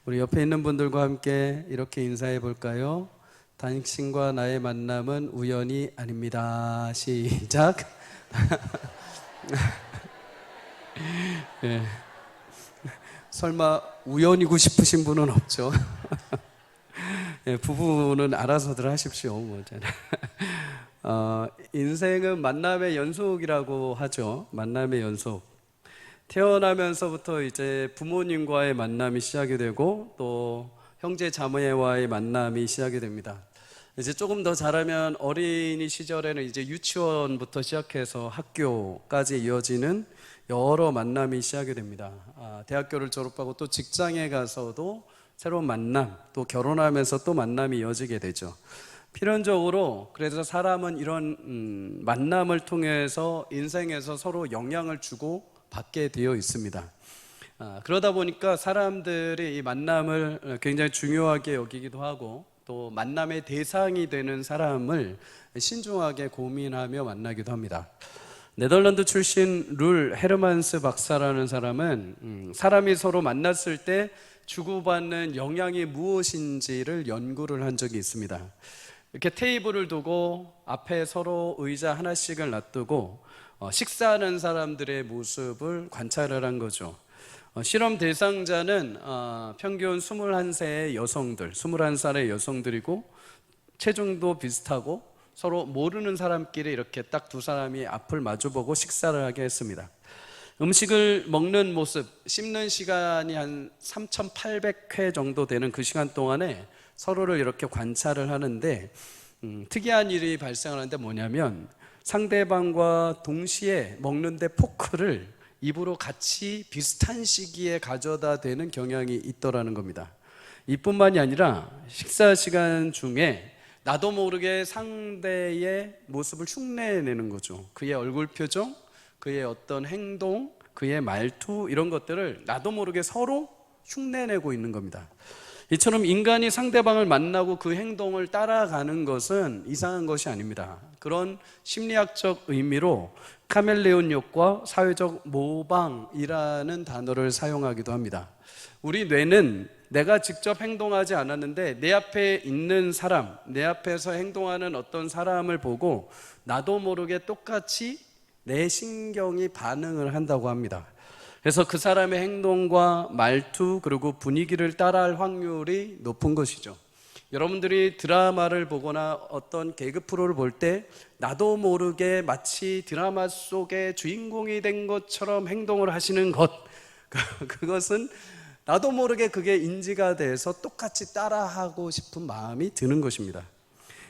우리 옆에 있는 분들과 함께 이렇게 인사해 볼까요? 당신과 나의 만남은 우연이 아닙니다. 시작. 예. 설마 우연이고 싶으신 분은 없죠? 예, 부부는 알아서들 하십시오. 인생은 만남의 연속이라고 하죠. 만남의 연속. 태어나면서부터 이제 부모님과의 만남이 시작이 되고 또 형제 자매와의 만남이 시작이 됩니다. 이제 조금 더 자라면 어린이 시절에는 이제 유치원부터 시작해서 학교까지 이어지는 여러 만남이 시작이 됩니다. 대학교를 졸업하고 또 직장에 가서도 새로운 만남, 또 결혼하면서 또 만남이 이어지게 되죠. 필연적으로 그래서 사람은 이런 만남을 통해서 인생에서 서로 영향을 주고 받게 되어 있습니다. 그러다 보니까 사람들이 이 만남을 굉장히 중요하게 여기기도 하고 또 만남의 대상이 되는 사람을 신중하게 고민하며 만나기도 합니다. 네덜란드 출신 룰 헤르만스 박사라는 사람은 사람이 서로 만났을 때 주고받는 영향이 무엇인지를 연구를 한 적이 있습니다. 이렇게 테이블을 두고 앞에 서로 의자 하나씩을 놔두고 식사하는 사람들의 모습을 관찰을 한 거죠. 실험 대상자는 평균 21세의 여성들, 21살의 여성들이고 체중도 비슷하고 서로 모르는 사람끼리 이렇게 딱 두 사람이 앞을 마주보고 식사를 하게 했습니다. 음식을 먹는 모습, 씹는 시간이 한 3,800회 정도 되는 그 시간 동안에 서로를 이렇게 관찰을 하는데 특이한 일이 발생하는데 뭐냐면 상대방과 동시에 먹는데 포크를 입으로 같이 비슷한 시기에 가져다 대는 경향이 있더라는 겁니다. 이뿐만이 아니라 식사 시간 중에 나도 모르게 상대의 모습을 흉내내는 거죠. 그의 얼굴 표정, 그의 어떤 행동, 그의 말투 이런 것들을 나도 모르게 서로 흉내내고 있는 겁니다. 이처럼 인간이 상대방을 만나고 그 행동을 따라가는 것은 이상한 것이 아닙니다. 그런 심리학적 의미로 카멜레온력과 사회적 모방이라는 단어를 사용하기도 합니다. 우리 뇌는 내가 직접 행동하지 않았는데 내 앞에 있는 사람, 내 앞에서 행동하는 어떤 사람을 보고 나도 모르게 똑같이 내 신경이 반응을 한다고 합니다. 그래서 그 사람의 행동과 말투 그리고 분위기를 따라할 확률이 높은 것이죠. 여러분들이 드라마를 보거나 어떤 개그 프로를 볼 때 나도 모르게 마치 드라마 속의 주인공이 된 것처럼 행동을 하시는 것, 그것은 나도 모르게 그게 인지가 돼서 똑같이 따라하고 싶은 마음이 드는 것입니다.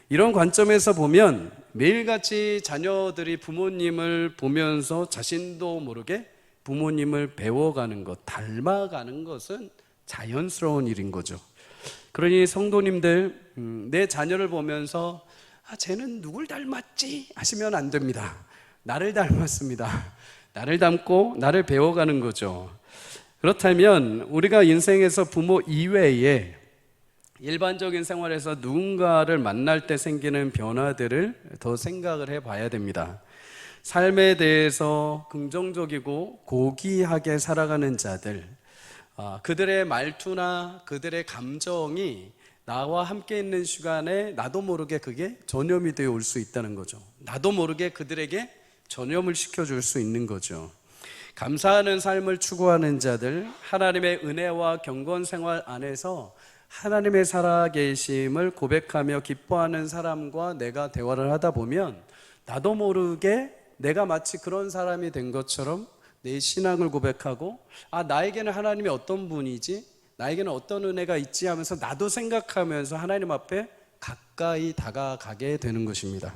이런 관점에서 보면 매일같이 자녀들이 부모님을 보면서 자신도 모르게 부모님을 배워가는 것, 닮아가는 것은 자연스러운 일인 거죠. 그러니 성도님들, 내 자녀를 보면서 쟤는 누굴 닮았지? 하시면 안 됩니다. 나를 닮았습니다. 나를 닮고 나를 배워가는 거죠. 그렇다면 우리가 인생에서 부모 이외에 일반적인 생활에서 누군가를 만날 때 생기는 변화들을 더 생각을 해봐야 됩니다. 삶에 대해서 긍정적이고 고귀하게 살아가는 자들, 그들의 말투나 그들의 감정이 나와 함께 있는 시간에 나도 모르게 그게 전염이 되어 올 수 있다는 거죠. 나도 모르게 그들에게 전염을 시켜줄 수 있는 거죠. 감사하는 삶을 추구하는 자들, 하나님의 은혜와 경건 생활 안에서 하나님의 살아계심을 고백하며 기뻐하는 사람과 내가 대화를 하다 보면 나도 모르게 내가 마치 그런 사람이 된 것처럼 내 신앙을 고백하고 나에게는 하나님이 어떤 분이지? 나에게는 어떤 은혜가 있지? 하면서 나도 생각하면서 하나님 앞에 가까이 다가가게 되는 것입니다.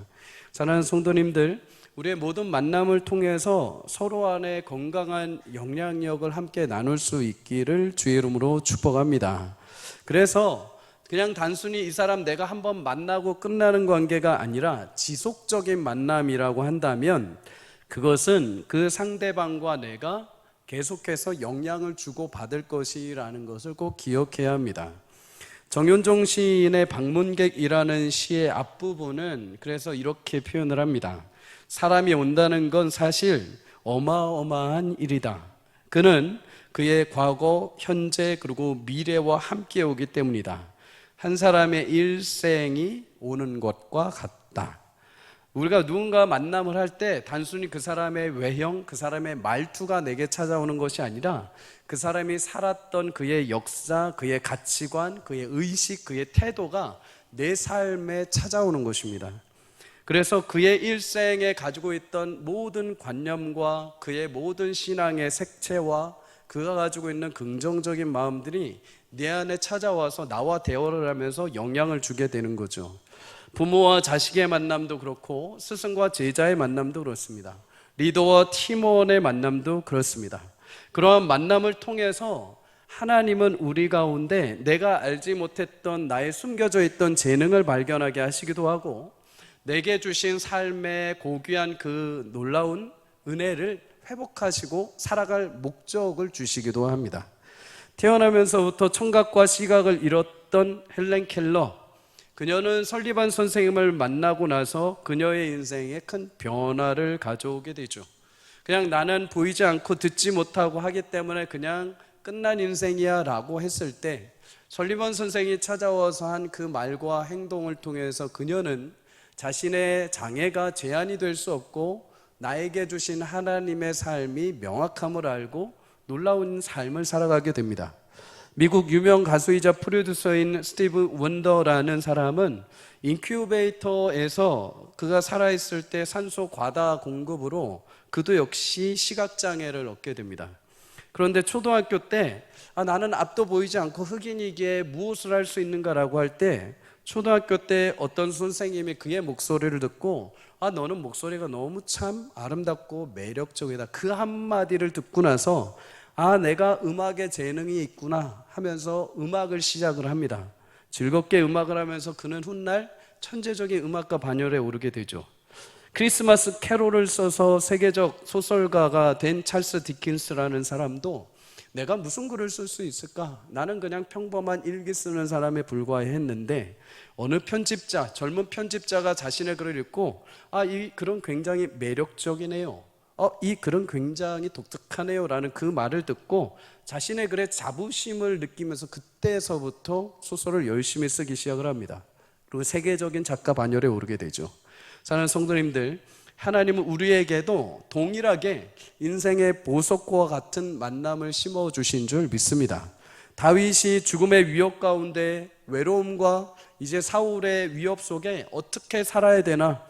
사랑하는 성도님들, 우리의 모든 만남을 통해서 서로 안에 건강한 영향력을 함께 나눌 수 있기를 주의 이름으로 축복합니다. 그래서 그냥 단순히 이 사람 내가 한번 만나고 끝나는 관계가 아니라 지속적인 만남이라고 한다면 그것은 그 상대방과 내가 계속해서 영향을 주고 받을 것이라는 것을 꼭 기억해야 합니다. 정윤종 시인의 방문객이라는 시의 앞부분은 그래서 이렇게 표현을 합니다. 사람이 온다는 건 사실 어마어마한 일이다. 그는 그의 과거, 현재, 그리고 미래와 함께 오기 때문이다. 한 사람의 일생이 오는 것과 같다. 우리가 누군가 만남을 할 때 단순히 그 사람의 외형, 그 사람의 말투가 내게 찾아오는 것이 아니라 그 사람이 살았던 그의 역사, 그의 가치관, 그의 의식, 그의 태도가 내 삶에 찾아오는 것입니다. 그래서 그의 일생에 가지고 있던 모든 관념과 그의 모든 신앙의 색채와 그가 가지고 있는 긍정적인 마음들이 내 안에 찾아와서 나와 대화를 하면서 영향을 주게 되는 거죠. 부모와 자식의 만남도 그렇고 스승과 제자의 만남도 그렇습니다. 리더와 팀원의 만남도 그렇습니다. 그러한 만남을 통해서 하나님은 우리 가운데 내가 알지 못했던 나의 숨겨져 있던 재능을 발견하게 하시기도 하고 내게 주신 삶의 고귀한 그 놀라운 은혜를 회복하시고 살아갈 목적을 주시기도 합니다. 태어나면서부터 청각과 시각을 잃었던 헬렌 켈러, 그녀는 설리반 선생님을 만나고 나서 그녀의 인생에 큰 변화를 가져오게 되죠. 그냥 나는 보이지 않고 듣지 못하고 하기 때문에 그냥 끝난 인생이야 라고 했을 때 설리반 선생이 찾아와서 한 그 말과 행동을 통해서 그녀는 자신의 장애가 제한이 될 수 없고 나에게 주신 하나님의 삶이 명확함을 알고 놀라운 삶을 살아가게 됩니다. 미국 유명 가수이자 프로듀서인 스티브 원더라는 사람은 인큐베이터에서 그가 살아있을 때 산소 과다 공급으로 그도 역시 시각장애를 얻게 됩니다. 그런데 초등학교 때 나는 앞도 보이지 않고 흑인이기에 무엇을 할 수 있는가라고 할 때 초등학교 때 어떤 선생님이 그의 목소리를 듣고 너는 목소리가 너무 참 아름답고 매력적이다. 그 한마디를 듣고 나서 내가 음악에 재능이 있구나 하면서 음악을 시작을 합니다. 즐겁게 음악을 하면서 그는 훗날 천재적인 음악가 반열에 오르게 되죠. 크리스마스 캐롤을 써서 세계적 소설가가 된 찰스 디킨스라는 사람도 내가 무슨 글을 쓸 수 있을까? 나는 그냥 평범한 일기 쓰는 사람에 불과했는데 어느 편집자, 젊은 편집자가 자신의 글을 읽고 이 글은 굉장히 매력적이네요. 이 글은 굉장히 독특하네요 라는 그 말을 듣고 자신의 글에 자부심을 느끼면서 그때서부터 소설을 열심히 쓰기 시작을 합니다. 그리고 세계적인 작가 반열에 오르게 되죠. 사랑하는 성도님들, 하나님은 우리에게도 동일하게 인생의 보석과 같은 만남을 심어주신 줄 믿습니다. 다윗이 죽음의 위협 가운데 외로움과 이제 사울의 위협 속에 어떻게 살아야 되나,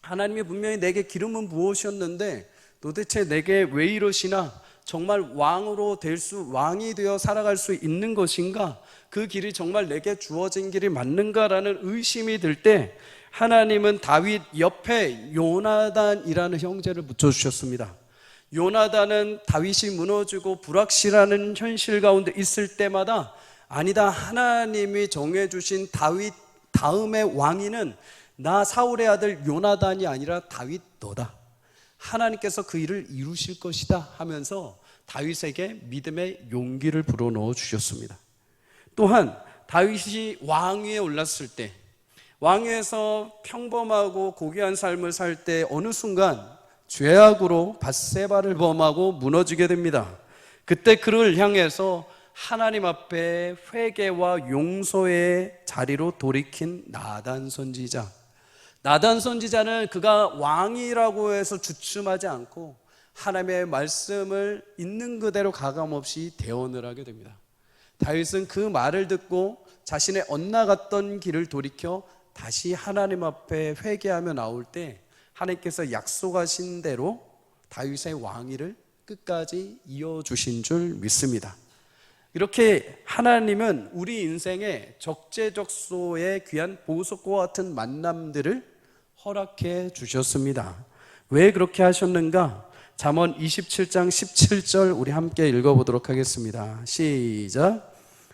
하나님이 분명히 내게 기름은 부으셨는데 도대체 내게 왜 이러시나, 정말 왕이 되어 살아갈 수 있는 것인가, 그 길이 정말 내게 주어진 길이 맞는가라는 의심이 들 때 하나님은 다윗 옆에 요나단이라는 형제를 붙여주셨습니다. 요나단은 다윗이 무너지고 불확실한 현실 가운데 있을 때마다 아니다, 하나님이 정해주신 다윗 다음의 왕위는 나 사울의 아들 요나단이 아니라 다윗 너다, 하나님께서 그 일을 이루실 것이다 하면서 다윗에게 믿음의 용기를 불어넣어 주셨습니다. 또한 다윗이 왕위에 올랐을 때, 왕위에서 평범하고 고귀한 삶을 살 때 어느 순간 죄악으로 밧세바를 범하고 무너지게 됩니다. 그때 그를 향해서 하나님 앞에 회개와 용서의 자리로 돌이킨 나단 선지자. 나단 선지자는 그가 왕이라고 해서 주춤하지 않고 하나님의 말씀을 있는 그대로 가감없이 대언을 하게 됩니다. 다윗은 그 말을 듣고 자신의 엇나갔던 길을 돌이켜 다시 하나님 앞에 회개하며 나올 때 하나님께서 약속하신 대로 다윗의 왕위를 끝까지 이어주신 줄 믿습니다. 이렇게 하나님은 우리 인생에 적재적소의 귀한 보석과 같은 만남들을 허락해 주셨습니다. 왜 그렇게 하셨는가? 잠언 27장 17절 우리 함께 읽어보도록 하겠습니다. 시작.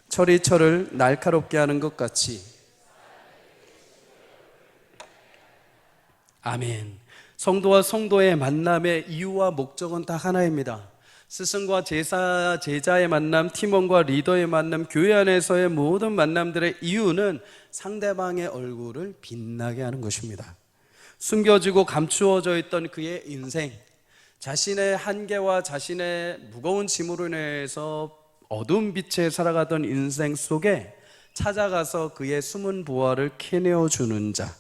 철이 철을 날카롭게 하는 것 같이. 아멘. 성도와 성도의 만남의 이유와 목적은 다 하나입니다. 스승과 제자의 만남, 팀원과 리더의 만남, 교회 안에서의 모든 만남들의 이유는 상대방의 얼굴을 빛나게 하는 것입니다. 숨겨지고 감추어져 있던 그의 인생, 자신의 한계와 자신의 무거운 짐으로 인해서 어두운 빛에 살아가던 인생 속에 찾아가서 그의 숨은 부활을 캐내어 주는 자,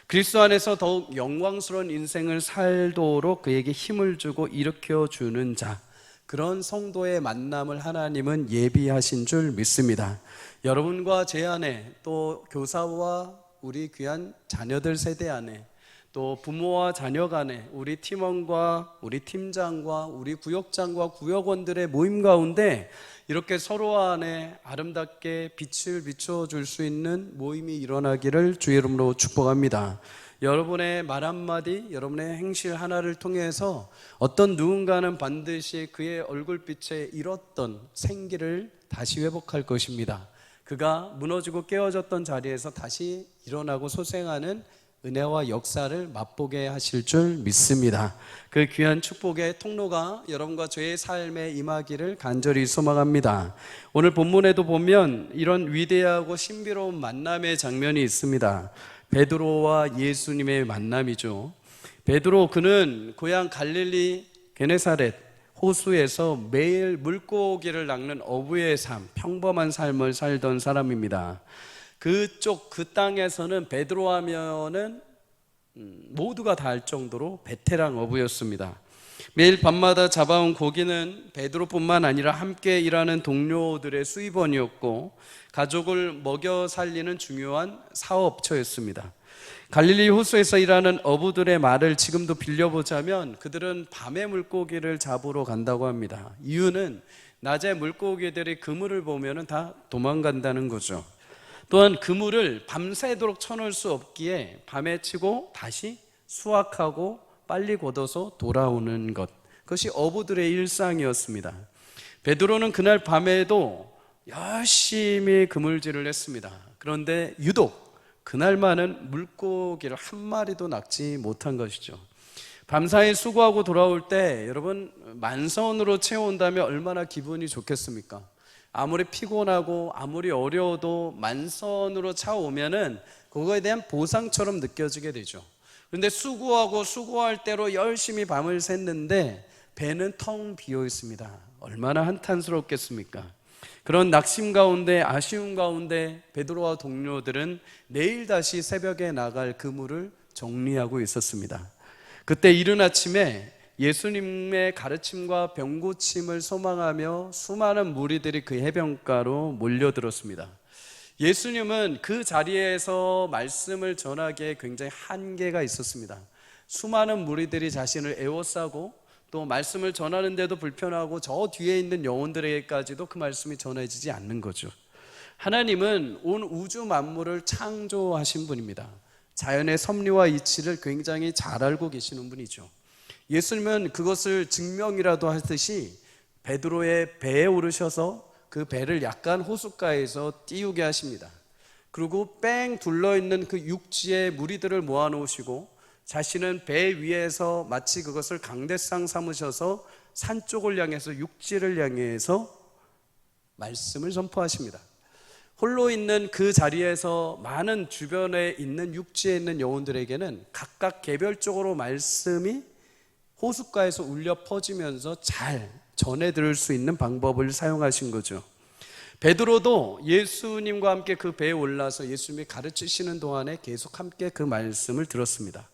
그리스도 안에서 더욱 영광스러운 인생을 살도록 그에게 힘을 주고 일으켜 주는 자, 그런 성도의 만남을 하나님은 예비하신 줄 믿습니다. 여러분과 제 안에, 또 교사와 우리 귀한 자녀들 세대 안에, 또 부모와 자녀 간에, 우리 팀원과 우리 팀장과 우리 구역장과 구역원들의 모임 가운데 이렇게 서로 안에 아름답게 빛을 비춰줄 수 있는 모임이 일어나기를 주의 이름으로 축복합니다. 여러분의 말 한마디, 여러분의 행실 하나를 통해서 어떤 누군가는 반드시 그의 얼굴빛에 잃었던 생기를 다시 회복할 것입니다. 그가 무너지고 깨어졌던 자리에서 다시 일어나고 소생하는 은혜와 역사를 맛보게 하실 줄 믿습니다. 그 귀한 축복의 통로가 여러분과 저의 삶에 임하기를 간절히 소망합니다. 오늘 본문에도 보면 이런 위대하고 신비로운 만남의 장면이 있습니다. 베드로와 예수님의 만남이죠. 베드로, 그는 고향 갈릴리 게네사렛 호수에서 매일 물고기를 낚는 어부의 삶, 평범한 삶을 살던 사람입니다. 그쪽 그 땅에서는 베드로 하면은 모두가 다 알 정도로 베테랑 어부였습니다. 매일 밤마다 잡아온 고기는 베드로뿐만 아니라 함께 일하는 동료들의 수입원이었고 가족을 먹여 살리는 중요한 사업처였습니다. 갈릴리 호수에서 일하는 어부들의 말을 지금도 빌려보자면 그들은 밤에 물고기를 잡으러 간다고 합니다. 이유는 낮에 물고기들이 그물을 보면 다 도망간다는 거죠. 또한 그물을 밤새도록 쳐놓을 수 없기에 밤에 치고 다시 수확하고 빨리 걷어서 돌아오는 것, 그것이 어부들의 일상이었습니다. 베드로는 그날 밤에도 열심히 그물질을 했습니다. 그런데 유독 그날만은 물고기를 한 마리도 낚지 못한 것이죠. 밤사이 수고하고 돌아올 때 여러분, 만선으로 채워온다면 얼마나 기분이 좋겠습니까? 아무리 피곤하고 아무리 어려워도 만선으로 차오면은 그거에 대한 보상처럼 느껴지게 되죠. 그런데 수고하고 수고할 대로 열심히 밤을 샜는데 배는 텅 비어 있습니다. 얼마나 한탄스럽겠습니까? 그런 낙심 가운데, 아쉬움 가운데 베드로와 동료들은 내일 다시 새벽에 나갈 그물을 정리하고 있었습니다. 그때 이른 아침에 예수님의 가르침과 병고침을 소망하며 수많은 무리들이 그 해변가로 몰려들었습니다. 예수님은 그 자리에서 말씀을 전하기에 굉장히 한계가 있었습니다. 수많은 무리들이 자신을 에워싸고 또 말씀을 전하는데도 불편하고 저 뒤에 있는 영혼들에게까지도 그 말씀이 전해지지 않는 거죠. 하나님은 온 우주 만물을 창조하신 분입니다. 자연의 섭리와 이치를 굉장히 잘 알고 계시는 분이죠. 예수님은 그것을 증명이라도 하듯이 베드로의 배에 오르셔서 그 배를 약간 호숫가에서 띄우게 하십니다. 그리고 뺑 둘러있는 그 육지의 무리들을 모아놓으시고 자신은 배 위에서 마치 그것을 강대상 삼으셔서 산 쪽을 향해서, 육지를 향해서 말씀을 선포하십니다. 홀로 있는 그 자리에서 많은 주변에 있는 육지에 있는 영혼들에게는 각각 개별적으로 말씀이 호숫가에서 울려 퍼지면서 잘 전해 들을 수 있는 방법을 사용하신 거죠. 베드로도 예수님과 함께 그 배에 올라서 예수님이 가르치시는 동안에 계속 함께 그 말씀을 들었습니다.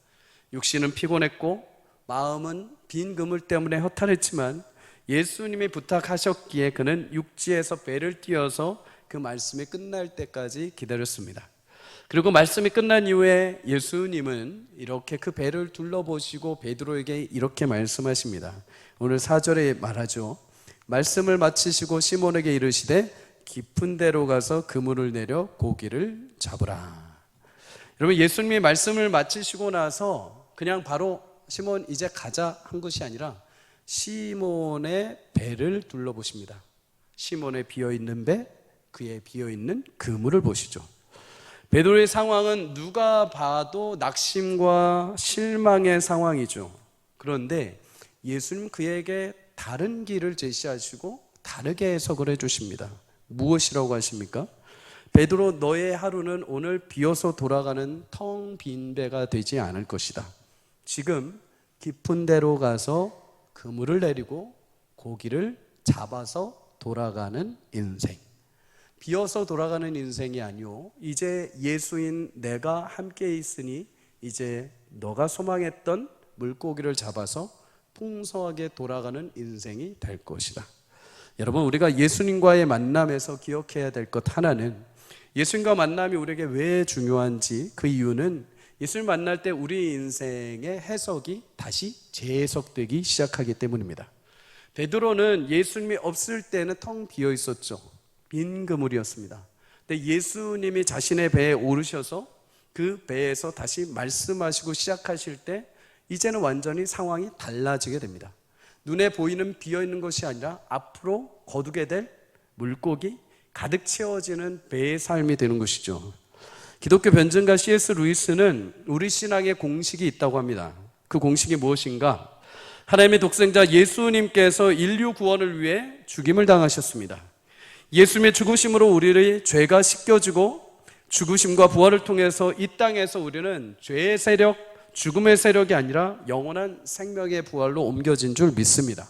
육신은 피곤했고 마음은 빈 그물 때문에 허탈했지만 예수님이 부탁하셨기에 그는 육지에서 배를 띄워서 그 말씀이 끝날 때까지 기다렸습니다. 그리고 말씀이 끝난 이후에 예수님은 이렇게 그 배를 둘러보시고 베드로에게 이렇게 말씀하십니다. 오늘 4절에 말하죠. 말씀을 마치시고 시몬에게 이르시되 깊은 데로 가서 그물을 내려 고기를 잡으라. 여러분, 예수님이 말씀을 마치시고 나서 그냥 바로 시몬 이제 가자 한 것이 아니라 시몬의 배를 둘러보십니다. 시몬의 비어있는 배, 그의 비어있는 그물을 보시죠. 베드로의 상황은 누가 봐도 낙심과 실망의 상황이죠. 그런데 예수님 그에게 다른 길을 제시하시고 다르게 해석을 해주십니다. 무엇이라고 하십니까? 베드로, 너의 하루는 오늘 비어서 돌아가는 텅 빈 배가 되지 않을 것이다. 지금 깊은 데로 가서 그물을 내리고 고기를 잡아서 돌아가는 인생. 비어서 돌아가는 인생이 아니오. 이제 예수인 내가 함께 있으니 이제 너가 소망했던 물고기를 잡아서 풍성하게 돌아가는 인생이 될 것이다. 여러분, 우리가 예수님과의 만남에서 기억해야 될 것 하나는, 예수님과 만남이 우리에게 왜 중요한지, 그 이유는 예수님 만날 때 우리 인생의 해석이 다시 재해석되기 시작하기 때문입니다. 베드로는 예수님이 없을 때는 텅 비어 있었죠. 빈 그물이었습니다. 근데 예수님이 자신의 배에 오르셔서 그 배에서 다시 말씀하시고 시작하실 때 이제는 완전히 상황이 달라지게 됩니다. 눈에 보이는 비어있는 것이 아니라 앞으로 거두게 될 물고기, 가득 채워지는 배의 삶이 되는 것이죠. 기독교 변증가 C.S. 루이스는 우리 신앙의 공식이 있다고 합니다. 그 공식이 무엇인가? 하나님의 독생자 예수님께서 인류 구원을 위해 죽임을 당하셨습니다. 예수님의 죽으심으로 우리의 죄가 씻겨지고 죽으심과 부활을 통해서 이 땅에서 우리는 죄의 세력, 죽음의 세력이 아니라 영원한 생명의 부활로 옮겨진 줄 믿습니다.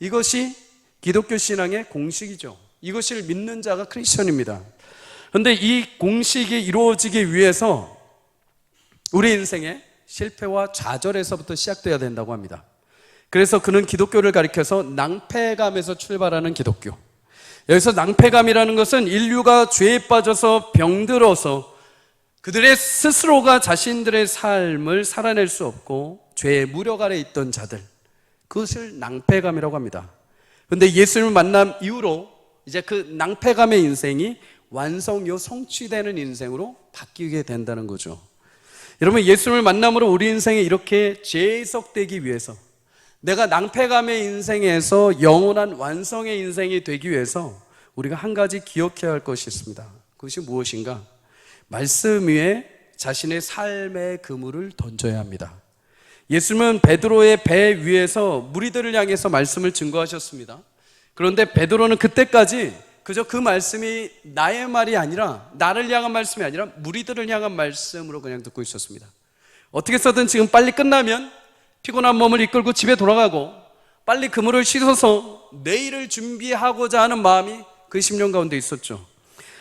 이것이 기독교 신앙의 공식이죠. 이것을 믿는 자가 크리스천입니다. 그런데 이 공식이 이루어지기 위해서 우리 인생의 실패와 좌절에서부터 시작돼야 된다고 합니다. 그래서 그는 기독교를 가리켜서 낭패감에서 출발하는 기독교. 여기서 낭패감이라는 것은 인류가 죄에 빠져서 병들어서 그들의 스스로가 자신들의 삶을 살아낼 수 없고 죄의 무력 아래 있던 자들, 그것을 낭패감이라고 합니다. 그런데 예수님을 만난 이후로 이제 그 낭패감의 인생이 완성요 성취되는 인생으로 바뀌게 된다는 거죠. 여러분, 예수님을 만남으로 우리 인생이 이렇게 재해석되기 위해서, 내가 낭패감의 인생에서 영원한 완성의 인생이 되기 위해서 우리가 한 가지 기억해야 할 것이 있습니다. 그것이 무엇인가? 말씀 위에 자신의 삶의 그물을 던져야 합니다. 예수님은 베드로의 배 위에서 무리들을 향해서 말씀을 증거하셨습니다. 그런데 베드로는 그때까지 그저 그 말씀이 나의 말이 아니라, 나를 향한 말씀이 아니라 무리들을 향한 말씀으로 그냥 듣고 있었습니다. 어떻게 해서든 지금 빨리 끝나면 피곤한 몸을 이끌고 집에 돌아가고 빨리 그물을 씻어서 내일을 준비하고자 하는 마음이 그 심령 가운데 있었죠.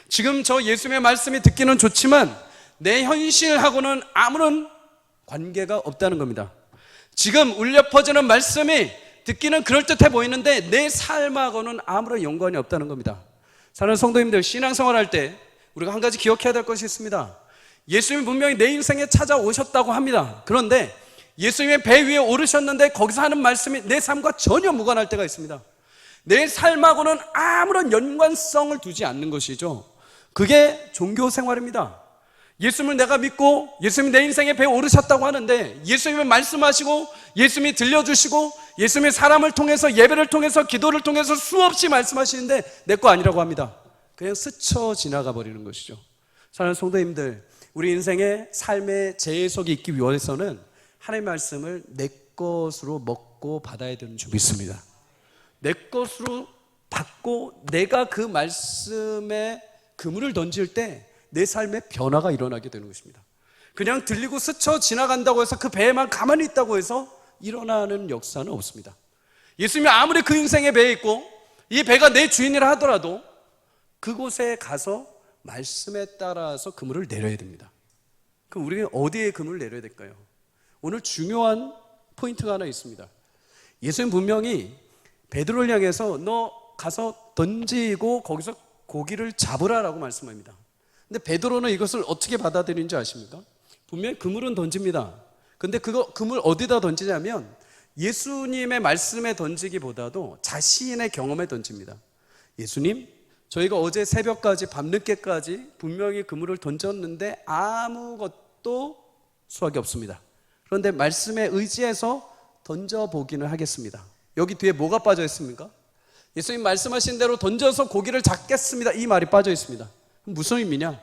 지금 저 예수님의 말씀이 듣기는 좋지만 내 현실하고는 아무런 관계가 없다는 겁니다. 지금 울려 퍼지는 말씀이 듣기는 그럴듯해 보이는데 내 삶하고는 아무런 연관이 없다는 겁니다. 사랑하는 성도님들, 신앙생활할 때 우리가 한 가지 기억해야 될 것이 있습니다. 예수님이 분명히 내 인생에 찾아오셨다고 합니다. 그런데 예수님의 배 위에 오르셨는데 거기서 하는 말씀이 내 삶과 전혀 무관할 때가 있습니다. 내 삶하고는 아무런 연관성을 두지 않는 것이죠. 그게 종교 생활입니다. 예수님을 내가 믿고 예수님이 내 인생의 배에 오르셨다고 하는데 예수님이 말씀하시고 예수님이 들려주시고 예수님이 사람을 통해서, 예배를 통해서, 기도를 통해서 수없이 말씀하시는데 내 거 아니라고 합니다. 그냥 스쳐 지나가 버리는 것이죠. 사랑하는 성도님들, 우리 인생의 삶의 재해석이 있기 위해서는 하나님의 말씀을 내 것으로 먹고 받아야 되는 줄 믿습니다. 내 것으로 받고 내가 그 말씀에 그물을 던질 때 내 삶에 변화가 일어나게 되는 것입니다. 그냥 들리고 스쳐 지나간다고 해서 그 배에만 가만히 있다고 해서 일어나는 역사는 없습니다. 예수님이 아무리 그 인생의 배에 있고 이 배가 내 주인이라 하더라도 그곳에 가서 말씀에 따라서 그물을 내려야 됩니다. 그럼 우리가 어디에 그물을 내려야 될까요? 오늘 중요한 포인트가 하나 있습니다. 예수님 분명히 베드로를 향해서 너 가서 던지고 거기서 고기를 잡으라라고 말씀합니다. 근데 베드로는 이것을 어떻게 받아들이는지 아십니까? 분명히 그물은 던집니다. 근데 그거 그물 어디다 던지냐면 예수님의 말씀에 던지기보다도 자신의 경험에 던집니다. 예수님, 저희가 어제 새벽까지 밤늦게까지 분명히 그물을 던졌는데 아무것도 수확이 없습니다. 그런데 말씀에 의지해서 던져보기는 하겠습니다. 여기 뒤에 뭐가 빠져 있습니까? 예수님 말씀하신 대로 던져서 고기를 잡겠습니다, 이 말이 빠져 있습니다. 무슨 의미냐?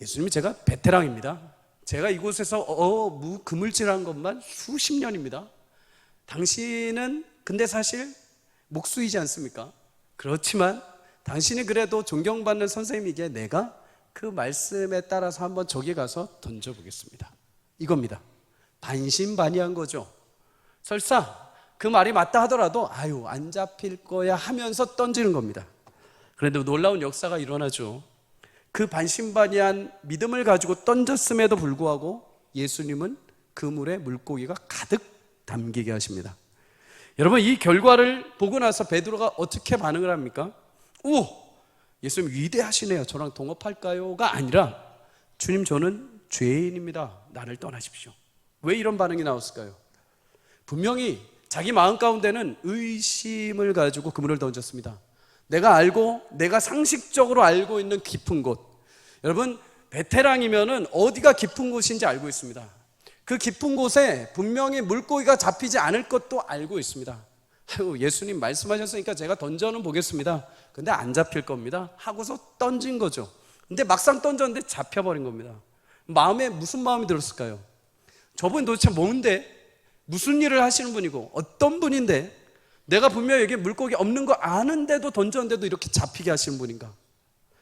예수님이 제가 베테랑입니다. 제가 이곳에서 그물질한 것만 수십 년입니다. 당신은 근데 사실 목수이지 않습니까? 그렇지만 당신이 그래도 존경받는 선생님이기에 내가 그 말씀에 따라서 한번 저기 가서 던져보겠습니다. 이겁니다. 반신반의한 거죠. 설사 그 말이 맞다 하더라도 아유 안 잡힐 거야 하면서 던지는 겁니다. 그런데 놀라운 역사가 일어나죠. 그 반신반의한 믿음을 가지고 던졌음에도 불구하고 예수님은 그물에 물고기가 가득 담기게 하십니다. 여러분, 이 결과를 보고 나서 베드로가 어떻게 반응을 합니까? 오! 예수님 위대하시네요. 저랑 동업할까요?가 아니라 주님 저는 죄인입니다. 나를 떠나십시오. 왜 이런 반응이 나왔을까요? 분명히 자기 마음 가운데는 의심을 가지고 그물을 던졌습니다. 내가 상식적으로 알고 있는 깊은 곳. 여러분, 베테랑이면은 어디가 깊은 곳인지 알고 있습니다. 그 깊은 곳에 분명히 물고기가 잡히지 않을 것도 알고 있습니다. 아유, 예수님 말씀하셨으니까 제가 던져는 보겠습니다. 근데 안 잡힐 겁니다. 하고서 던진 거죠. 근데 막상 던졌는데 잡혀버린 겁니다. 마음에 무슨 마음이 들었을까요? 저분 도대체 뭔데? 무슨 일을 하시는 분이고 어떤 분인데 내가 분명히 여기 물고기 없는 거 아는데도 던졌는데도 이렇게 잡히게 하시는 분인가?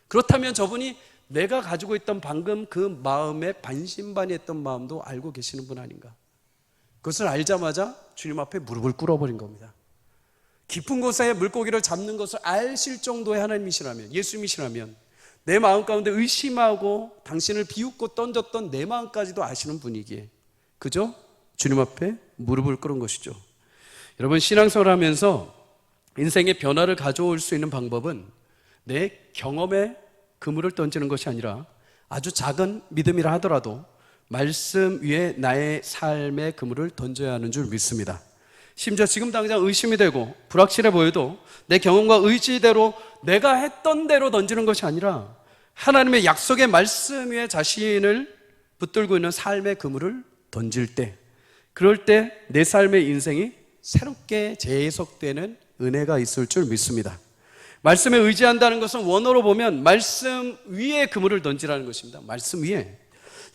그렇다면 저분이 내가 가지고 있던 방금 그 마음에 반신반의했던 마음도 알고 계시는 분 아닌가? 그것을 알자마자 주님 앞에 무릎을 꿇어버린 겁니다. 깊은 곳에 물고기를 잡는 것을 아실 정도의 하나님이시라면, 예수님이시라면 내 마음 가운데 의심하고 당신을 비웃고 던졌던 내 마음까지도 아시는 분이기에 그죠? 주님 앞에 무릎을 꿇은 것이죠. 여러분, 신앙생활을 하면서 인생의 변화를 가져올 수 있는 방법은 내 경험에 그물을 던지는 것이 아니라 아주 작은 믿음이라 하더라도 말씀 위에 나의 삶의 그물을 던져야 하는 줄 믿습니다. 심지어 지금 당장 의심이 되고 불확실해 보여도 내 경험과 의지대로 내가 했던 대로 던지는 것이 아니라 하나님의 약속의 말씀 위에 자신을 붙들고 있는 삶의 그물을 던질 때, 그럴 때 내 삶의 인생이 새롭게 재해석되는 은혜가 있을 줄 믿습니다. 말씀에 의지한다는 것은 원어로 보면 말씀 위에 그물을 던지라는 것입니다. 말씀 위에.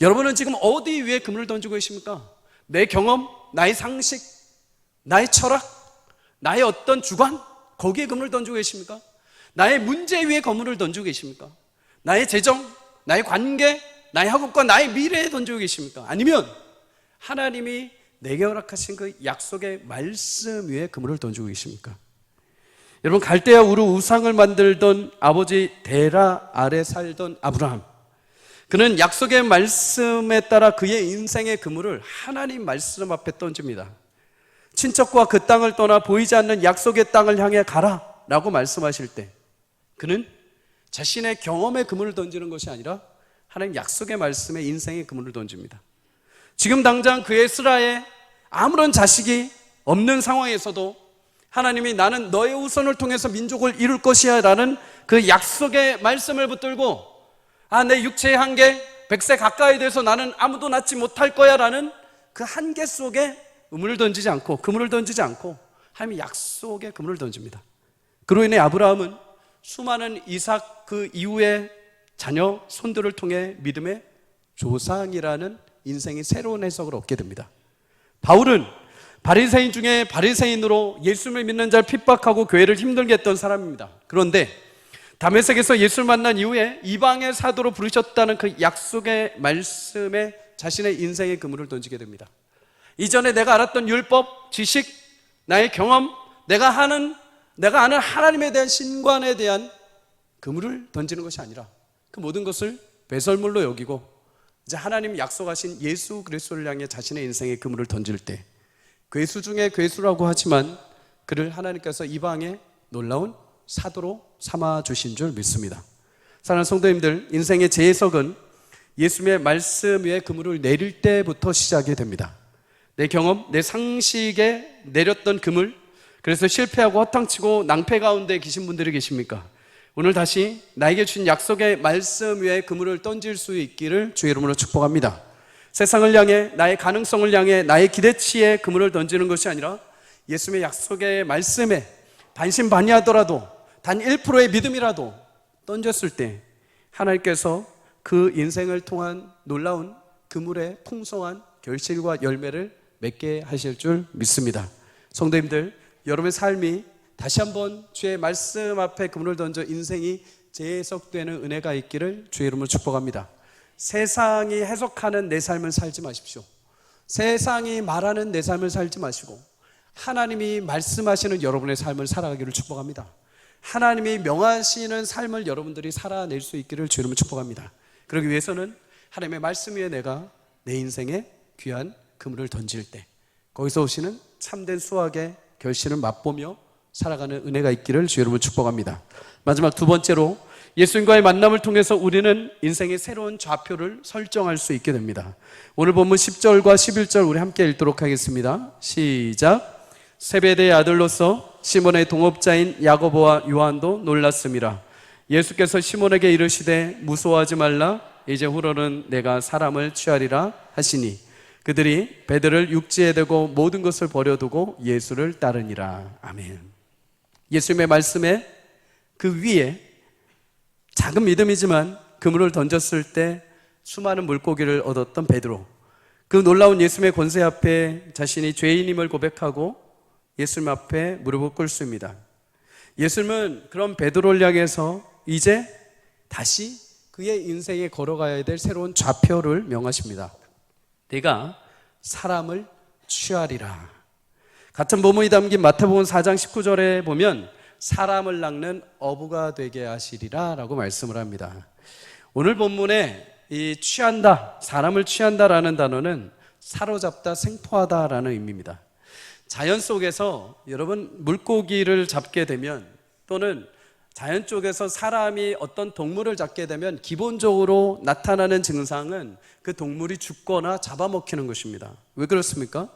여러분은 지금 어디 위에 그물을 던지고 계십니까? 내 경험, 나의 상식, 나의 철학, 나의 어떤 주관, 거기에 그물을 던지고 계십니까? 나의 문제 위에 그물을 던지고 계십니까? 나의 재정, 나의 관계, 나의 학업과 나의 미래에 던지고 계십니까? 아니면 하나님이 내게 허락하신 그 약속의 말씀 위에 그물을 던지고 계십니까? 여러분, 갈대아 우르 우상을 만들던 아버지 데라 아래 살던 아브라함, 그는 약속의 말씀에 따라 그의 인생의 그물을 하나님 말씀 앞에 던집니다. 친척과 그 땅을 떠나 보이지 않는 약속의 땅을 향해 가라 라고 말씀하실 때 그는 자신의 경험의 그물을 던지는 것이 아니라 하나님 약속의 말씀에 인생의 그물을 던집니다. 지금 당장 그의 스라에 아무런 자식이 없는 상황에서도 하나님이 나는 너의 후손을 통해서 민족을 이룰 것이야 라는 그 약속의 말씀을 붙들고 내 육체의 한계, 100세 가까이 돼서 나는 아무도 낳지 못할 거야 라는 그 한계 속에 그물을 던지지 않고 하나님의 약속의 그물을 던집니다. 그로 인해 아브라함은 수많은 이삭 그 이후의 자녀, 손들을 통해 믿음의 조상이라는 인생의 새로운 해석을 얻게 됩니다. 바울은 바리새인 중에 바리새인으로 예수를 믿는 자를 핍박하고 교회를 힘들게 했던 사람입니다. 그런데 다메섹에서 예수를 만난 이후에 이방의 사도로 부르셨다는 그 약속의 말씀에 자신의 인생의 그물을 던지게 됩니다. 이전에 내가 알았던 율법, 지식, 나의 경험, 내가 아는 하나님에 대한 신관에 대한 그물을 던지는 것이 아니라 그 모든 것을 배설물로 여기고 이제 하나님 약속하신 예수 그리스도를 향해 자신의 인생의 그물을 던질 때 괴수 중에 괴수라고 하지만 그를 하나님께서 이방의 놀라운 사도로 삼아주신 줄 믿습니다. 사랑하는 성도님들, 인생의 재해석은 예수님의 말씀 위에 그물을 내릴 때부터 시작이 됩니다. 내 경험, 내 상식에 내렸던 그물, 그래서 실패하고 허탕치고 낭패 가운데 계신 분들이 계십니까? 오늘 다시 나에게 주신 약속의 말씀 위에 그물을 던질 수 있기를 주의 이름으로 축복합니다. 세상을 향해, 나의 가능성을 향해, 나의 기대치에 그물을 던지는 것이 아니라 예수님의 약속의 말씀에 반신반의하더라도 단 1%의 믿음이라도 던졌을 때 하나님께서 그 인생을 통한 놀라운 그물의 풍성한 결실과 열매를 맺게 하실 줄 믿습니다. 성도님들, 여러분의 삶이 다시 한번 주의 말씀 앞에 그물을 던져 인생이 재해석되는 은혜가 있기를 주의 이름으로 축복합니다. 세상이 해석하는 내 삶을 살지 마십시오. 세상이 말하는 내 삶을 살지 마시고 하나님이 말씀하시는 여러분의 삶을 살아가기를 축복합니다. 하나님이 명하시는 삶을 여러분들이 살아낼 수 있기를 주님을 축복합니다. 그러기 위해서는 하나님의 말씀 위에 내가 내 인생에 귀한 그물을 던질 때 거기서 오시는 참된 수확의 결실을 맛보며 살아가는 은혜가 있기를 주 여러분 축복합니다. 마지막 두 번째로, 예수님과의 만남을 통해서 우리는 인생의 새로운 좌표를 설정할 수 있게 됩니다. 오늘 본문 10절과 11절 우리 함께 읽도록 하겠습니다. 시작. 세베대의 아들로서 시몬의 동업자인 야고보와 요한도 놀랐음이라. 예수께서 시몬에게 이르시되 무서워하지 말라. 이제 후로는 내가 사람을 취하리라 하시니 그들이 배들을 육지에 대고 모든 것을 버려두고 예수를 따르니라. 아멘. 예수님의 말씀에 그 위에 작은 믿음이지만 그물을 던졌을 때 수많은 물고기를 얻었던 베드로, 그 놀라운 예수님의 권세 앞에 자신이 죄인임을 고백하고 예수님 앞에 무릎을 꿇습니다. 예수님은 그런 베드로를 향해서 이제 다시 그의 인생에 걸어가야 될 새로운 좌표를 명하십니다. 내가 사람을 취하리라. 같은 본문이 담긴 마태복음 4장 19절에 보면 사람을 낚는 어부가 되게 하시리라 라고 말씀을 합니다. 오늘 본문에 이 취한다, 사람을 취한다라는 단어는 사로잡다, 생포하다라는 의미입니다. 자연 속에서 여러분 물고기를 잡게 되면, 또는 자연 쪽에서 사람이 어떤 동물을 잡게 되면 기본적으로 나타나는 증상은 그 동물이 죽거나 잡아먹히는 것입니다. 왜 그렇습니까?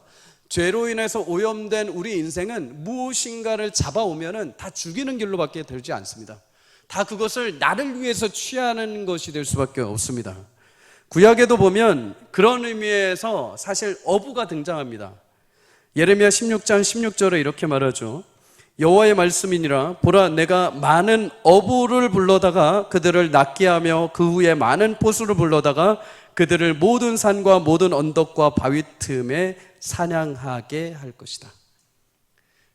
죄로 인해서 오염된 우리 인생은 무엇인가를 잡아오면은 다 죽이는 길로밖에 되지 않습니다. 다 그것을 나를 위해서 취하는 것이 될 수밖에 없습니다. 구약에도 보면 그런 의미에서 사실 어부가 등장합니다. 예레미야 16장 16절에 이렇게 말하죠. 여호와의 말씀이니라. 보라, 내가 많은 어부를 불러다가 그들을 낚게 하며 그 후에 많은 포수를 불러다가 그들을 모든 산과 모든 언덕과 바위 틈에 사냥하게 할 것이다.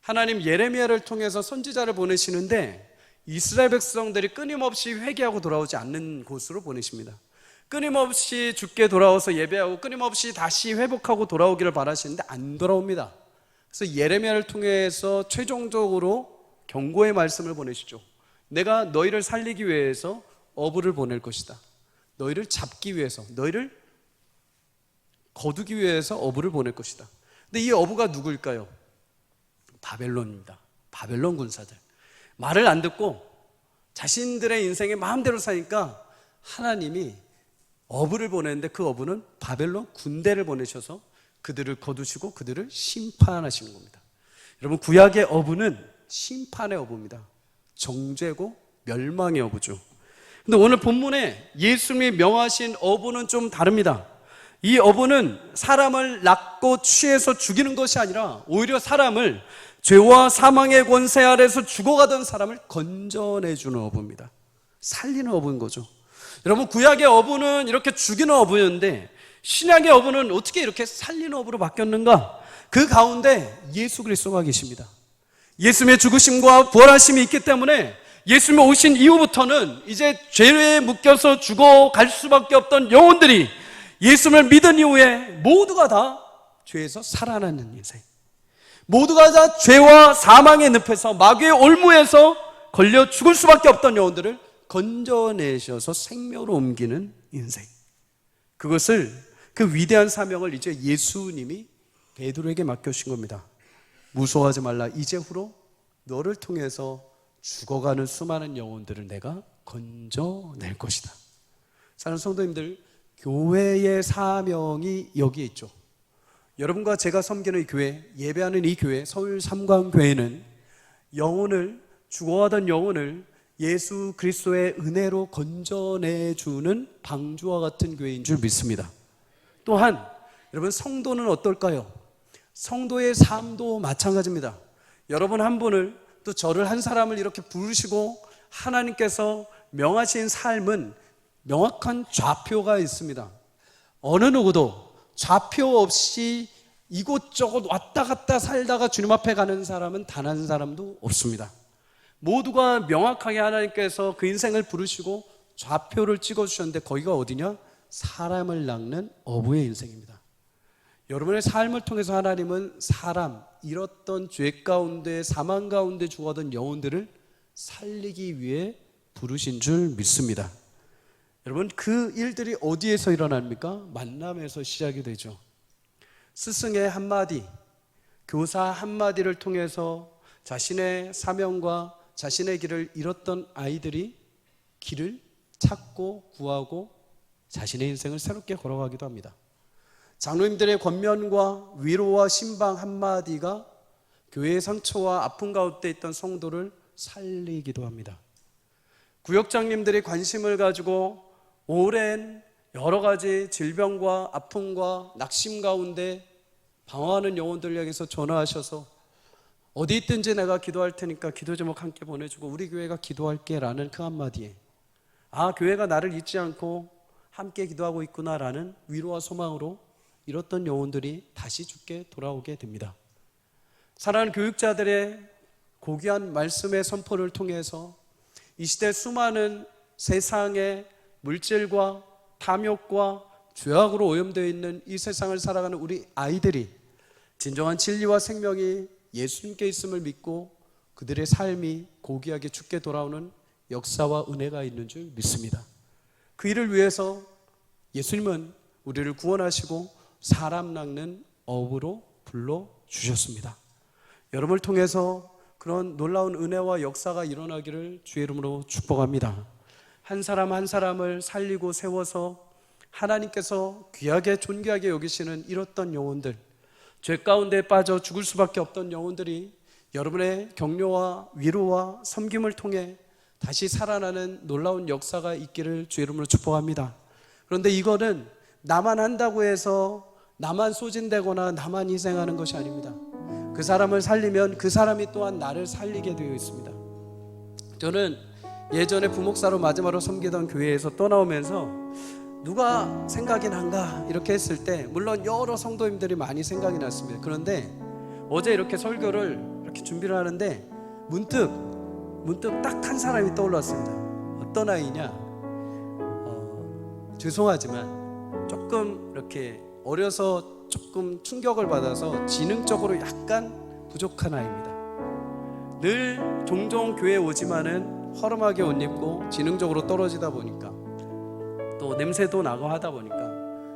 하나님 예레미야를 통해서 선지자를 보내시는데 이스라엘 백성들이 끊임없이 회개하고 돌아오지 않는 곳으로 보내십니다. 끊임없이 주께 돌아와서 예배하고 끊임없이 다시 회복하고 돌아오기를 바라시는데 안 돌아옵니다. 그래서 예레미야를 통해서 최종적으로 경고의 말씀을 보내시죠. 내가 너희를 살리기 위해서 어부를 보낼 것이다. 너희를 잡기 위해서, 너희를 거두기 위해서 어부를 보낼 것이다. 근데 이 어부가 누구일까요? 바벨론입니다. 바벨론 군사들. 말을 안 듣고 자신들의 인생에 마음대로 사니까 하나님이 어부를 보냈는데 그 어부는 바벨론 군대를 보내셔서 그들을 거두시고 그들을 심판하시는 겁니다. 여러분, 구약의 어부는 심판의 어부입니다. 정죄고 멸망의 어부죠. 근데 오늘 본문에 예수님이 명하신 어부는 좀 다릅니다. 이 어부는 사람을 낚고 취해서 죽이는 것이 아니라 오히려 사람을 죄와 사망의 권세 아래서 죽어가던 사람을 건져내주는 어부입니다. 살리는 어부인 거죠. 여러분, 구약의 어부는 이렇게 죽이는 어부였는데 신약의 어부는 어떻게 이렇게 살리는 어부로 바뀌었는가? 그 가운데 예수 그리스도가 계십니다. 예수님의 죽으심과 부활하심이 있기 때문에 예수님이 오신 이후부터는 이제 죄에 묶여서 죽어갈 수밖에 없던 영혼들이 예수님을 믿은 이후에 모두가 다 죄에서 살아나는 인생, 모두가 다 죄와 사망의 늪에서 마귀의 올무에서 걸려 죽을 수밖에 없던 영혼들을 건져내셔서 생명으로 옮기는 인생, 그것을, 그 위대한 사명을 이제 예수님이 베드로에게 맡겨주신 겁니다. 무서워하지 말라. 이제 후로 너를 통해서 죽어가는 수많은 영혼들을 내가 건져낼 것이다. 사랑하는 성도님들, 교회의 사명이 여기에 있죠. 여러분과 제가 섬기는 이 교회, 예배하는 이 교회, 서울 삼광교회는 영혼을, 죽어가던 영혼을 예수 그리스도의 은혜로 건져내주는 방주와 같은 교회인 줄 믿습니다. 또한 여러분, 성도는 어떨까요? 성도의 삶도 마찬가지입니다. 여러분 한 분을, 또 저를 한 사람을 이렇게 부르시고 하나님께서 명하신 삶은 명확한 좌표가 있습니다. 어느 누구도 좌표 없이 이곳저곳 왔다 갔다 살다가 주님 앞에 가는 사람은 단 한 사람도 없습니다. 모두가 명확하게 하나님께서 그 인생을 부르시고 좌표를 찍어주셨는데 거기가 어디냐? 사람을 낚는 어부의 인생입니다. 여러분의 삶을 통해서 하나님은 사람, 잃었던 죄 가운데 사망 가운데 죽어가던 영혼들을 살리기 위해 부르신 줄 믿습니다. 여러분, 그 일들이 어디에서 일어납니까? 만남에서 시작이 되죠. 스승의 한마디, 교사 한마디를 통해서 자신의 사명과 자신의 길을 잃었던 아이들이 길을 찾고 구하고 자신의 인생을 새롭게 걸어가기도 합니다. 장로님들의 권면과 위로와 신방 한마디가 교회의 상처와 아픔 가운데 있던 성도를 살리기도 합니다. 구역장님들이 관심을 가지고 오랜 여러 가지 질병과 아픔과 낙심 가운데 방황하는 영혼들을 향해서 전화하셔서 어디 있든지 내가 기도할 테니까 기도 제목 함께 보내주고 우리 교회가 기도할게 라는 그 한마디에 아, 교회가 나를 잊지 않고 함께 기도하고 있구나 라는 위로와 소망으로 잃었던 영혼들이 다시 주께 돌아오게 됩니다. 사랑하는 교육자들의 고귀한 말씀의 선포를 통해서 이 시대 수많은 세상의 물질과 탐욕과 죄악으로 오염되어 있는 이 세상을 살아가는 우리 아이들이 진정한 진리와 생명이 예수님께 있음을 믿고 그들의 삶이 고귀하게 주께 돌아오는 역사와 은혜가 있는 줄 믿습니다. 그 일을 위해서 예수님은 우리를 구원하시고 사람 낚는 어부로 불러주셨습니다. 여러분을 통해서 그런 놀라운 은혜와 역사가 일어나기를 주의 이름으로 축복합니다. 한 사람 한 사람을 살리고 세워서 하나님께서 귀하게 존귀하게 여기시는 잃었던 영혼들, 죄 가운데 빠져 죽을 수밖에 없던 영혼들이 여러분의 격려와 위로와 섬김을 통해 다시 살아나는 놀라운 역사가 있기를 주의 이름으로 축복합니다. 그런데 이거는 나만 한다고 해서 나만 소진되거나 나만 희생하는 것이 아닙니다. 그 사람을 살리면 그 사람이 또한 나를 살리게 되어 있습니다. 저는 예전에 부목사로 마지막으로 섬기던 교회에서 떠나오면서 누가 생각이 난가 이렇게 했을 때 물론 여러 성도님들이 많이 생각이 났습니다. 그런데 어제 이렇게 설교를 이렇게 준비를 하는데 문득 딱 한 사람이 떠올랐습니다. 어떤 아이냐, 죄송하지만 조금 이렇게 어려서 조금 충격을 받아서 지능적으로 약간 부족한 아이입니다. 늘 종종 교회에 오지만은 허름하게 옷 입고 지능적으로 떨어지다 보니까 또 냄새도 나고 하다 보니까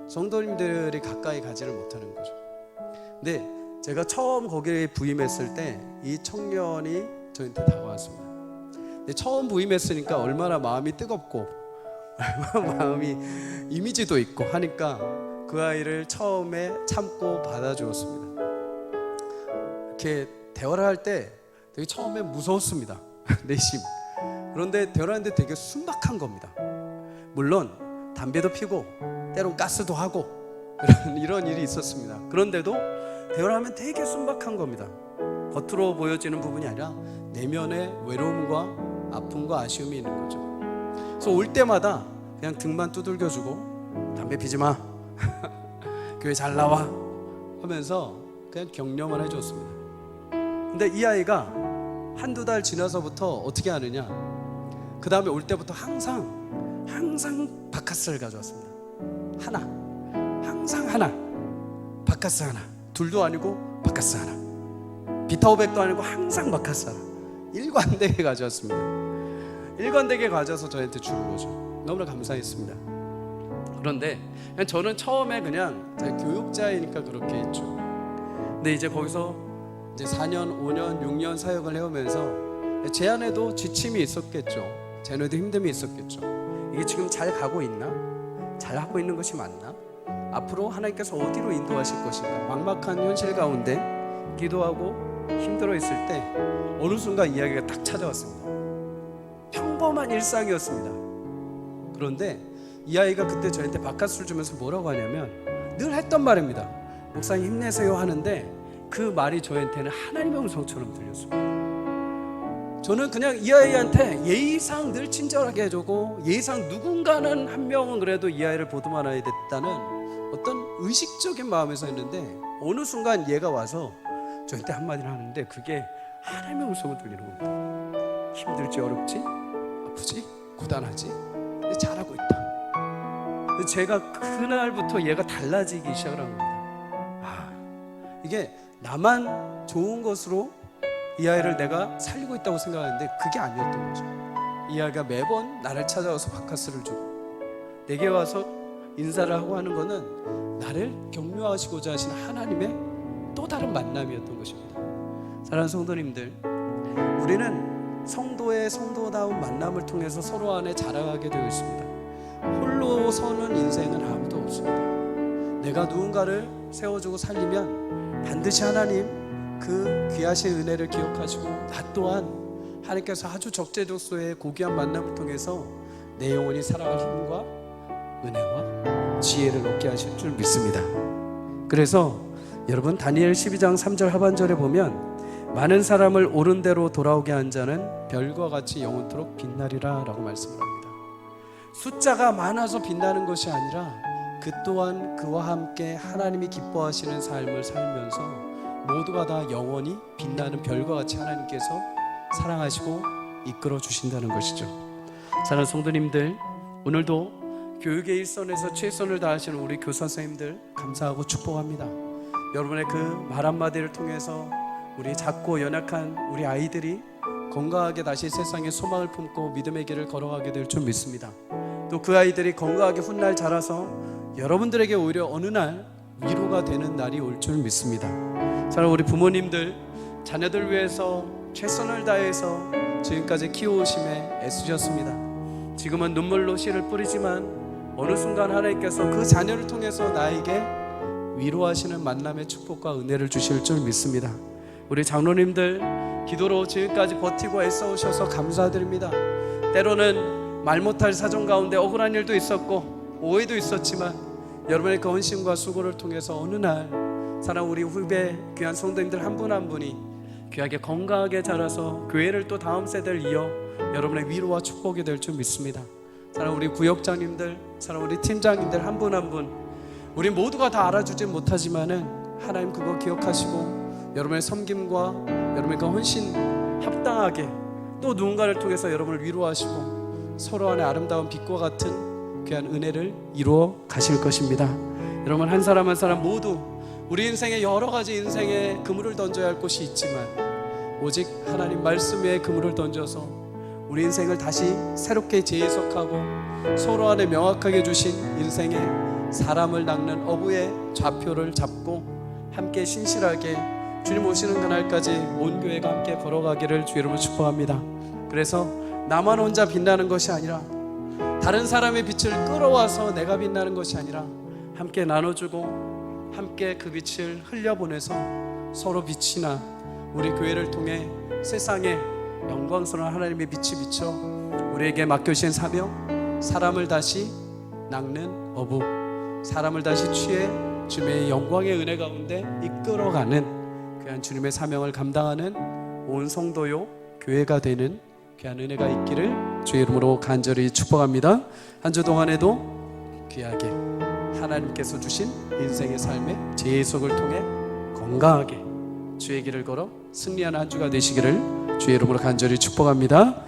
성도님들이 가까이 가지를 못하는 거죠. 근데 제가 처음 거기에 부임했을 때 이 청년이 저한테 다가왔습니다. 근데 처음 부임했으니까 얼마나 마음이 뜨겁고 얼마나 마음이 이미지도 있고 하니까 그 아이를 처음에 참고 받아주었습니다. 이렇게 대화를 할 때 되게 처음에 무서웠습니다. 내심. 그런데 대화를 하는데 되게 순박한 겁니다. 물론 담배도 피고 때론 가스도 하고 이런 일이 있었습니다. 그런데도 대화를 하면 되게 순박한 겁니다. 겉으로 보여지는 부분이 아니라 내면의 외로움과 아픔과 아쉬움이 있는 거죠. 그래서 올 때마다 그냥 등만 두들겨주고 담배 피지 마 교회 잘 나와 하면서 그냥 격려만 해줬습니다. 근데 이 아이가 한두 달 지나서부터 어떻게 하느냐, 그 다음에 올 때부터 항상 바카스를 가져왔습니다. 항상 하나 바카스 하나, 둘도 아니고 바카스 하나, 비타오백도 아니고 항상 바카스 하나, 일관되게 가져왔습니다. 일관되게 가져와서 저한테 주는 거죠. 너무나 감사했습니다. 그런데 저는 처음에 그냥 교육자이니까 그렇게 했죠. 근데 이제 거기서 이제 4년, 5년, 6년 사역을 해오면서 제 안에도 지침이 있었겠죠. 제 안에도 힘듦이 있었겠죠. 이게 지금 잘 가고 있나? 잘 하고 있는 것이 맞나? 앞으로 하나님께서 어디로 인도하실 것인가? 막막한 현실 가운데 기도하고 힘들어 있을 때 어느 순간 이야기가 딱 찾아왔습니다. 평범한 일상이었습니다. 그런데 이 아이가 그때 저한테 바카스를 주면서 뭐라고 하냐면 늘 했던 말입니다. 목사님 힘내세요 하는데 그 말이 저한테는 하나님의 음성처럼 들렸습니다. 저는 그냥 이 아이한테 예의상 늘 친절하게 해주고 예의상 누군가는 한 명은 그래도 이 아이를 보듬어놔야 됐다는 어떤 의식적인 마음에서 했는데 어느 순간 얘가 와서 저한테 한마디를 하는데 그게 하나님의 음성을 들리는 겁니다. 힘들지, 어렵지, 아프지, 고단하지, 근데 잘하고 있다. 제가 그날부터 얘가 달라지기 시작을 한 겁니다. 이게 나만 좋은 것으로 이 아이를 내가 살리고 있다고 생각하는데 그게 아니었던 거죠. 이 아이가 매번 나를 찾아와서 바카스를 주고 내게 와서 인사를 하고 하는 거는 나를 격려하시고자 하시는 하나님의 또 다른 만남이었던 것입니다. 사랑하는 성도님들, 우리는 성도의 성도다운 만남을 통해서 서로 안에 자라가게 되어 있습니다. 홀로 서는 인생은 아무도 없습니다. 내가 누군가를 세워주고 살리면 반드시 하나님 그 귀하신 은혜를 기억하시고 나 또한 하나님께서 아주 적재적소의 고귀한 만남을 통해서 내 영혼이 살아갈 힘과 은혜와 지혜를 얻게 하실 줄 믿습니다. 그래서 여러분 다니엘 12장 3절 하반절에 보면 많은 사람을 옳은 대로 돌아오게 한 자는 별과 같이 영원토록 빛나리라 라고 말씀을 합니다. 숫자가 많아서 빛나는 것이 아니라 그 또한 그와 함께 하나님이 기뻐하시는 삶을 살면서 모두가 다 영원히 빛나는 별과 같이 하나님께서 사랑하시고 이끌어 주신다는 것이죠. 사랑하는 성도님들, 오늘도 교육의 일선에서 최선을 다하시는 우리 교사 선생님들 감사하고 축복합니다. 여러분의 그 말 한마디를 통해서 우리 작고 연약한 우리 아이들이 건강하게 다시 세상에 소망을 품고 믿음의 길을 걸어가게 될 줄 믿습니다. 또 그 아이들이 건강하게 훗날 자라서 여러분들에게 오히려 어느 날 위로가 되는 날이 올 줄 믿습니다. 사랑하는 우리 부모님들, 자녀들 위해서 최선을 다해서 지금까지 키워오심에 애쓰셨습니다. 지금은 눈물로 씨를 뿌리지만 어느 순간 하나님께서 그 자녀를 통해서 나에게 위로하시는 만남의 축복과 은혜를 주실 줄 믿습니다. 우리 장로님들 기도로 지금까지 버티고 애써오셔서 감사드립니다. 때로는 말 못할 사정 가운데 억울한 일도 있었고 오해도 있었지만 여러분의 그 헌신과 수고를 통해서 어느 날 사랑하는 우리 후배 귀한 성도님들 한 분 한 분이 귀하게 건강하게 자라서 교회를 또 다음 세대를 이어 여러분의 위로와 축복이 될 줄 믿습니다. 사랑하는 우리 구역장님들, 사랑하는 우리 팀장님들 한 분 한 분, 우리 모두가 다 알아주지 못하지만은 하나님 그거 기억하시고 여러분의 섬김과 여러분의 그 헌신 합당하게 또 누군가를 통해서 여러분을 위로하시고 서로 안에 아름다운 빛과 같은 귀한 은혜를 이루어 가실 것입니다. 여러분 한 사람 한 사람 모두 우리 인생에 여러 가지 인생에 그물을 던져야 할 곳이 있지만 오직 하나님 말씀 위에 그물을 던져서 우리 인생을 다시 새롭게 재해석하고 서로 안에 명확하게 주신 인생의 사람을 낚는 어부의 좌표를 잡고 함께 신실하게 주님 오시는 그날까지 온 교회가 함께 걸어가기를 주 이름으로 축복합니다. 그래서 나만 혼자 빛나는 것이 아니라 다른 사람의 빛을 끌어와서 내가 빛나는 것이 아니라 함께 나눠주고 함께 그 빛을 흘려보내서 서로 빛이 나 우리 교회를 통해 세상에 영광스러운 하나님의 빛이 비쳐 우리에게 맡겨주신 사명, 사람을 다시 낚는 어부, 사람을 다시 취해 주님의 영광의 은혜 가운데 이끌어가는 귀한 주님의 사명을 감당하는 온 성도요 교회가 되는 귀한 은혜가 있기를 주의 이름으로 간절히 축복합니다. 한 주 동안에도 귀하게 하나님께서 주신 인생의 삶의 재해석을 통해 건강하게 주의 길을 걸어 승리하는 한 주가 되시기를 주의 이름으로 간절히 축복합니다.